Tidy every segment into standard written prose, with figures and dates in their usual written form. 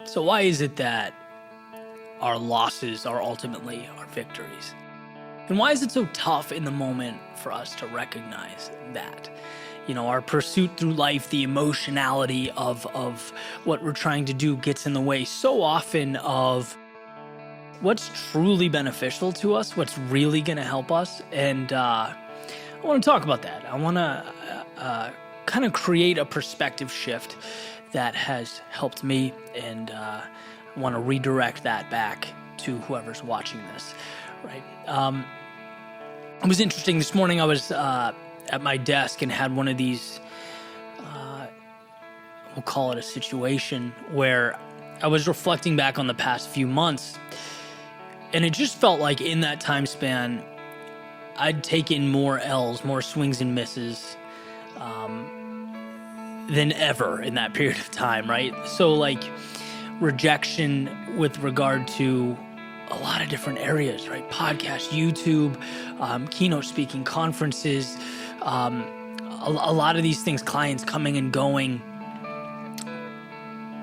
So why is it that our losses are ultimately our victories? And why is it so tough in the moment for us to recognize that? Our pursuit through life, the emotionality of what we're trying to do gets in the way so often of what's truly beneficial to us, what's really going to help us. And I want to talk about that. I want to kind of create a perspective shift that has helped me, and I want to redirect that back to whoever's watching this, right? It was interesting. This morning I was at my desk and had one of these, we'll call it a situation, where I was reflecting back on the past few months, and it just felt like in that time span, I'd taken more L's, more swings and misses than ever in that period of time, right? So like rejection with regard to a lot of different areas, right? Podcasts, YouTube, keynote speaking, conferences, a lot of these things, clients coming and going.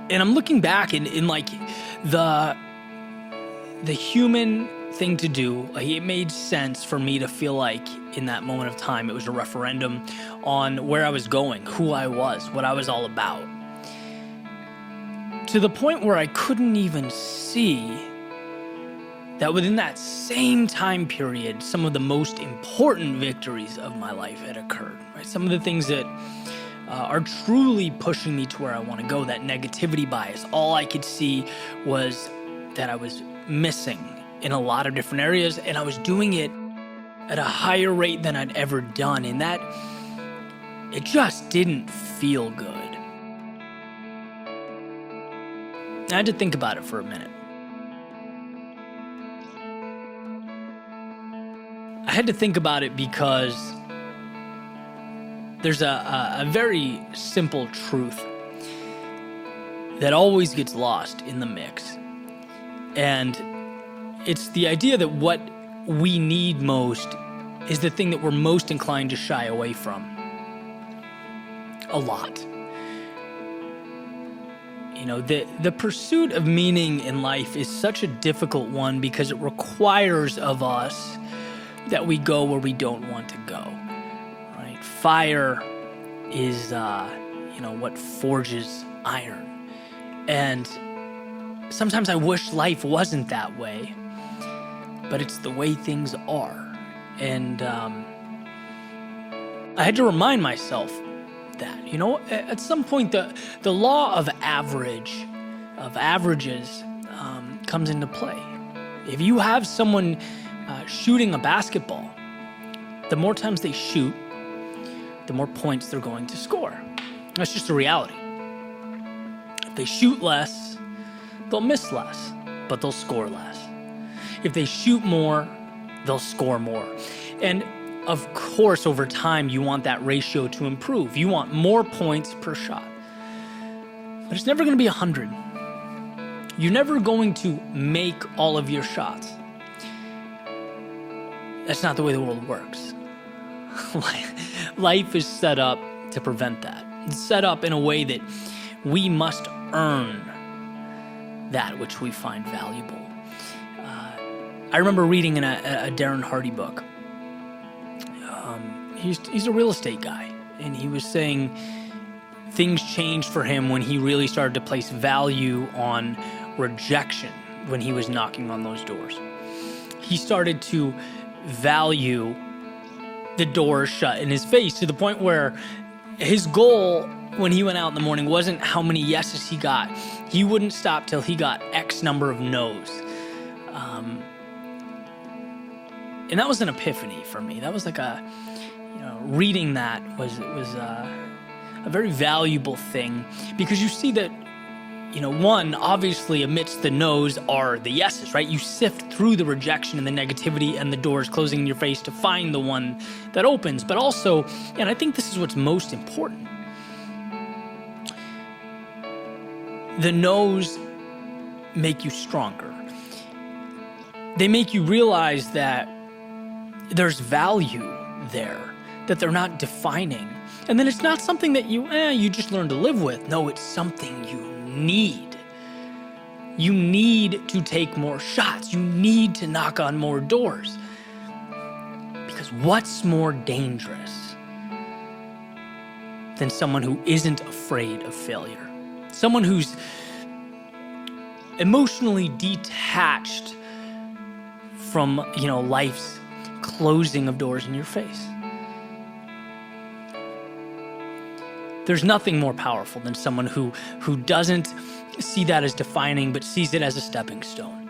And I'm looking back in like the human thing to do. Like, it made sense for me to feel like in that moment of time, it was a referendum on where I was going, who I was, what I was all about. To the point where I couldn't even see that within that same time period, some of the most important victories of my life had occurred, right? Some of the things that are truly pushing me to where I want to go, that negativity bias, all I could see was that I was missing in a lot of different areas, and I was doing it at a higher rate than I'd ever done, and that it just didn't feel good. I had to think about it for a minute. I had to think about it because there's a very simple truth that always gets lost in the mix. And it's the idea that what we need most is the thing that we're most inclined to shy away from. A lot. The pursuit of meaning in life is such a difficult one because it requires of us that we go where we don't want to go, right? Fire is, what forges iron. And sometimes I wish life wasn't that way, but it's the way things are. And I had to remind myself that, at some point the law of averages comes into play. If you have someone shooting a basketball, the more times they shoot, the more points they're going to score. That's just a reality. If they shoot less, they'll miss less, but they'll score less. If they shoot more, they'll score more. And of course, over time, you want that ratio to improve. You want more points per shot. But it's never going to be 100. You're never going to make all of your shots. That's not the way the world works. Life is set up to prevent that. It's set up in a way that we must earn that which we find valuable. I remember reading in a Darren Hardy book. He's a real estate guy, and he was saying things changed for him when he really started to place value on rejection when he was knocking on those doors. He started to value the doors shut in his face to the point where his goal when he went out in the morning wasn't how many yeses he got. He wouldn't stop till he got X number of no's. And that was an epiphany for me. That was like reading that was a very valuable thing, because you see that, one, obviously amidst the no's are the yeses, right? You sift through the rejection and the negativity and the doors closing in your face to find the one that opens. But also, and I think this is what's most important, the no's make you stronger. They make you realize that there's value there, that they're not defining. And then it's not something that you just learn to live with. No, it's something you need. You need to take more shots. You need to knock on more doors. Because what's more dangerous than someone who isn't afraid of failure? Someone who's emotionally detached from, life's closing of doors in your face. There's nothing more powerful than someone who doesn't see that as defining, but sees it as a stepping stone.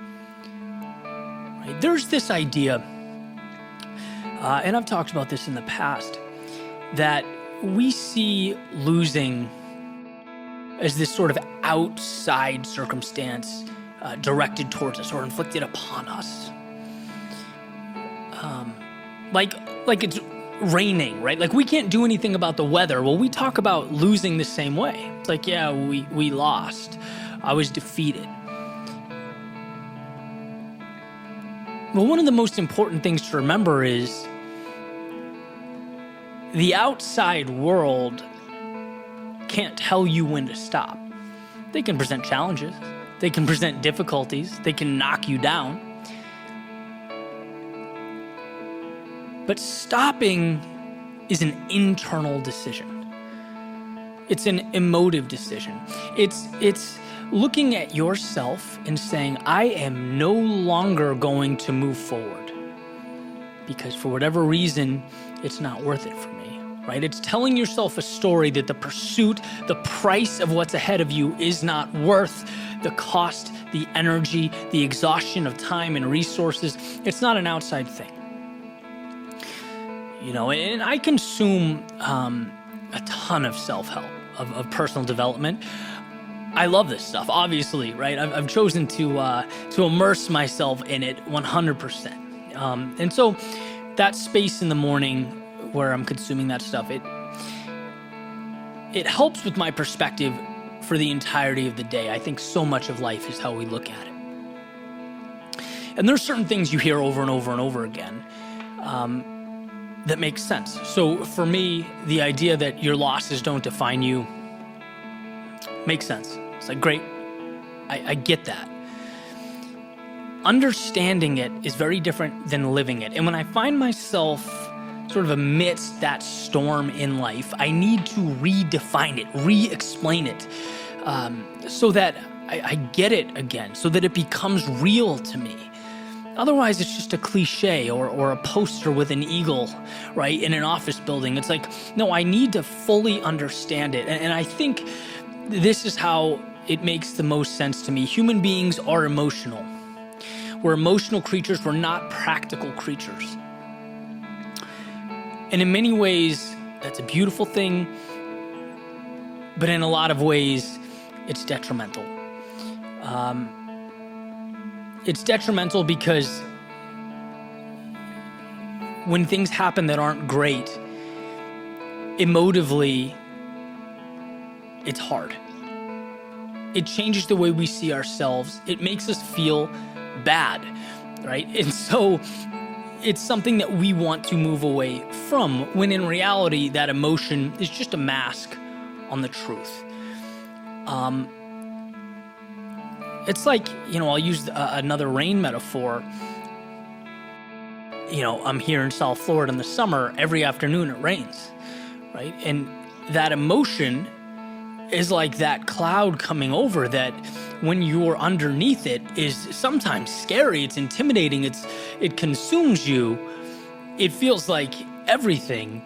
Right? There's this idea, and I've talked about this in the past, that we see losing as this sort of outside circumstance directed towards us or inflicted upon us. Like it's raining, right? Like we can't do anything about the weather. Well, we talk about losing the same way. It's like, yeah, we lost. I was defeated. Well, one of the most important things to remember is the outside world can't tell you when to stop. They can present challenges. They can present difficulties. They can knock you down. But stopping is an internal decision. It's an emotive decision. It's looking at yourself and saying, I am no longer going to move forward because for whatever reason, it's not worth it for me, right? It's telling yourself a story that the pursuit, the price of what's ahead of you is not worth the cost, the energy, the exhaustion of time and resources. It's not an outside thing. And I consume a ton of self-help, of personal development. I love this stuff, obviously, right? I've chosen to immerse myself in it 100%. And so that space in the morning where I'm consuming that stuff, it helps with my perspective for the entirety of the day. I think so much of life is how we look at it. And there's certain things you hear over and over and over again that makes sense. So for me, the idea that your losses don't define you makes sense. It's like, great, I get that. Understanding it is very different than living it. And when I find myself sort of amidst that storm in life, I need to redefine it, re-explain it, so that I get it again, so that it becomes real to me. Otherwise, it's just a cliche or a poster with an eagle, right, in an office building. It's like, no, I need to fully understand it. And I think this is how it makes the most sense to me. Human beings are emotional. We're emotional creatures. We're not practical creatures. And in many ways, that's a beautiful thing. But in a lot of ways, it's detrimental. It's detrimental because when things happen that aren't great, emotively, it's hard. It changes the way we see ourselves. It makes us feel bad, right? And so it's something that we want to move away from, when in reality, that emotion is just a mask on the truth. It's like, I'll use another rain metaphor. I'm here in South Florida in the summer. Every afternoon it rains, right? And that emotion is like that cloud coming over that when you're underneath it is sometimes scary. It's intimidating. It consumes you. It feels like everything.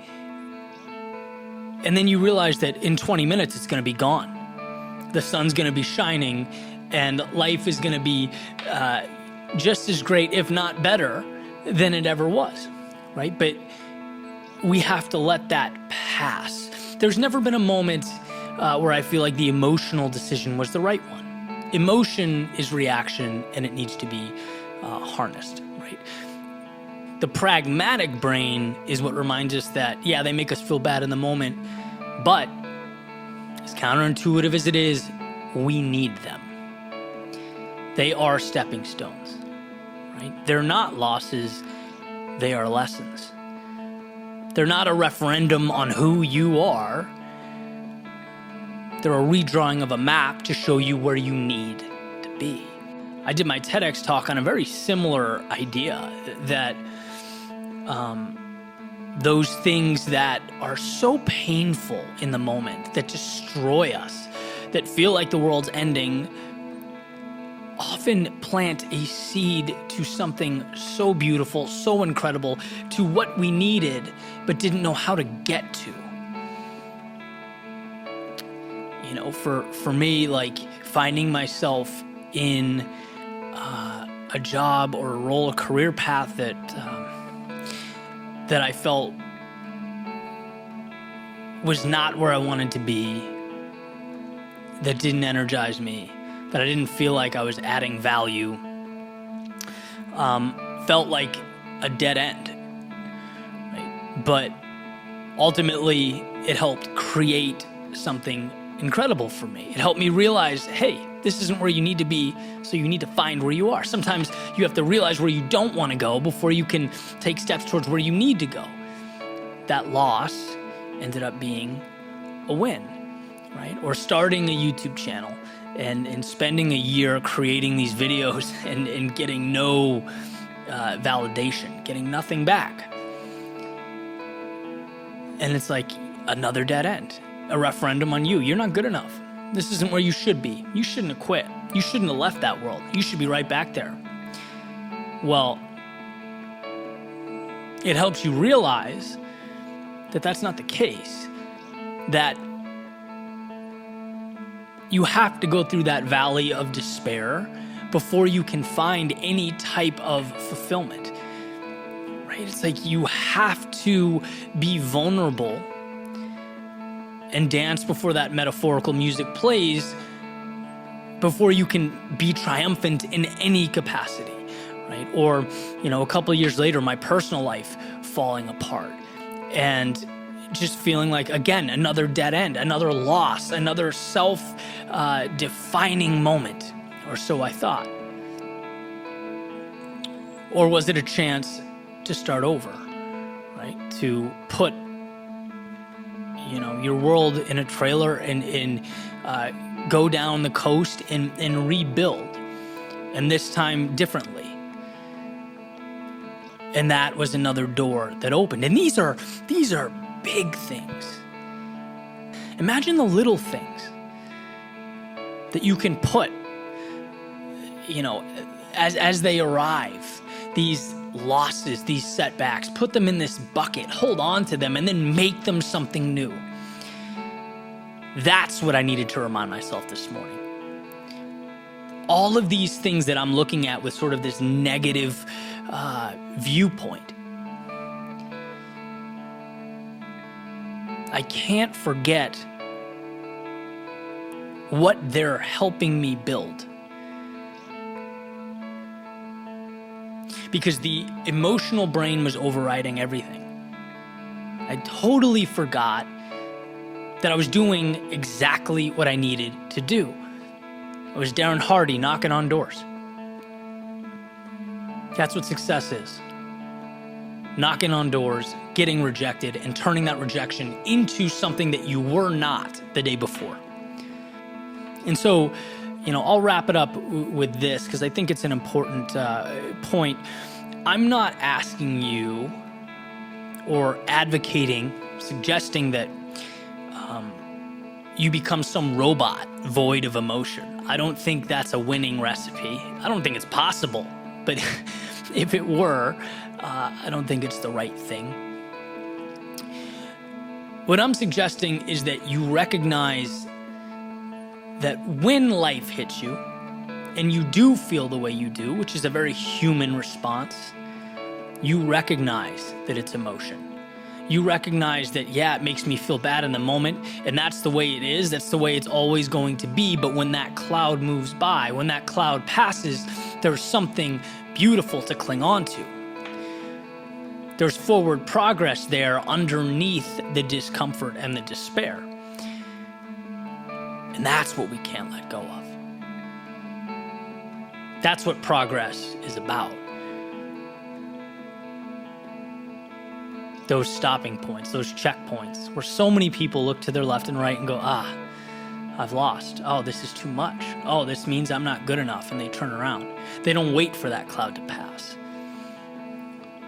And then you realize that in 20 minutes, it's going to be gone. The sun's going to be shining and life is going to be just as great, if not better, than it ever was, right? But we have to let that pass. There's never been a moment where I feel like the emotional decision was the right one. Emotion is reaction, and it needs to be harnessed, right? The pragmatic brain is what reminds us that, yeah, they make us feel bad in the moment, but as counterintuitive as it is, we need them. They are stepping stones, right? They're not losses, they are lessons. They're not a referendum on who you are. They're a redrawing of a map to show you where you need to be. I did my TEDx talk on a very similar idea that those things that are so painful in the moment, that destroy us, that feel like the world's ending, often plant a seed to something so beautiful, so incredible, to what we needed but didn't know how to get to. You know, for me, like finding myself in a job or a role, a career path that I felt was not where I wanted to be, that didn't energize me, that I didn't feel like I was adding value, felt like a dead end. Right? But ultimately, it helped create something incredible for me. It helped me realize, hey, this isn't where you need to be, so you need to find where you are. Sometimes you have to realize where you don't want to go before you can take steps towards where you need to go. That loss ended up being a win, right? Or starting a YouTube channel and spending a year creating these videos and getting no validation, getting nothing back. And it's like another dead end, a referendum on you. You're not good enough. This isn't where you should be. You shouldn't have quit. You shouldn't have left that world. You should be right back there. Well, it helps you realize that that's not the case, that you have to go through that valley of despair before you can find any type of fulfillment, right? It's like you have to be vulnerable and dance before that metaphorical music plays before you can be triumphant in any capacity, right? Or, you know, a couple of years later, my personal life falling apart and just feeling like, again, another dead end, another loss, another self-defining moment, or so I thought. Or was it a chance to start over, right? To put, you know, your world in a trailer and go down the coast and rebuild, and this time differently. And that was another door that opened. And these are big things. Imagine the little things that you can put, you know, as they arrive, these losses, these setbacks, put them in this bucket, hold on to them, and then make them something new. That's what I needed to remind myself this morning. All of these things that I'm looking at with sort of this negative viewpoint, I can't forget what they're helping me build. Because the emotional brain was overriding everything. I totally forgot that I was doing exactly what I needed to do. I was Darren Hardy knocking on doors. That's what success is. Knocking on doors, getting rejected, and turning that rejection into something that you were not the day before. And so, you know, I'll wrap it up with this because I think it's an important point. I'm not asking you or advocating, suggesting that you become some robot void of emotion. I don't think that's a winning recipe. I don't think it's possible, but if it were, I don't think it's the right thing. What I'm suggesting is that you recognize that when life hits you, and you do feel the way you do, which is a very human response, you recognize that it's emotion. You recognize that, yeah, it makes me feel bad in the moment, and that's the way it is, that's the way it's always going to be, but when that cloud moves by, when that cloud passes, there's something beautiful to cling on to. There's forward progress there underneath the discomfort and the despair. And that's what we can't let go of. That's what progress is about. Those stopping points, those checkpoints, where so many people look to their left and right and go, I've lost. Oh, this is too much. Oh, this means I'm not good enough. And they turn around. They don't wait for that cloud to pass.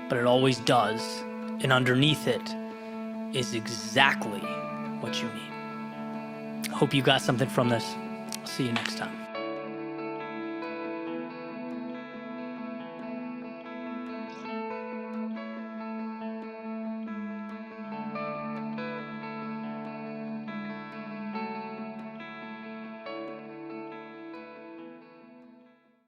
But it always does. And underneath it is exactly what you need. Hope you got something from this. I'll see you next time.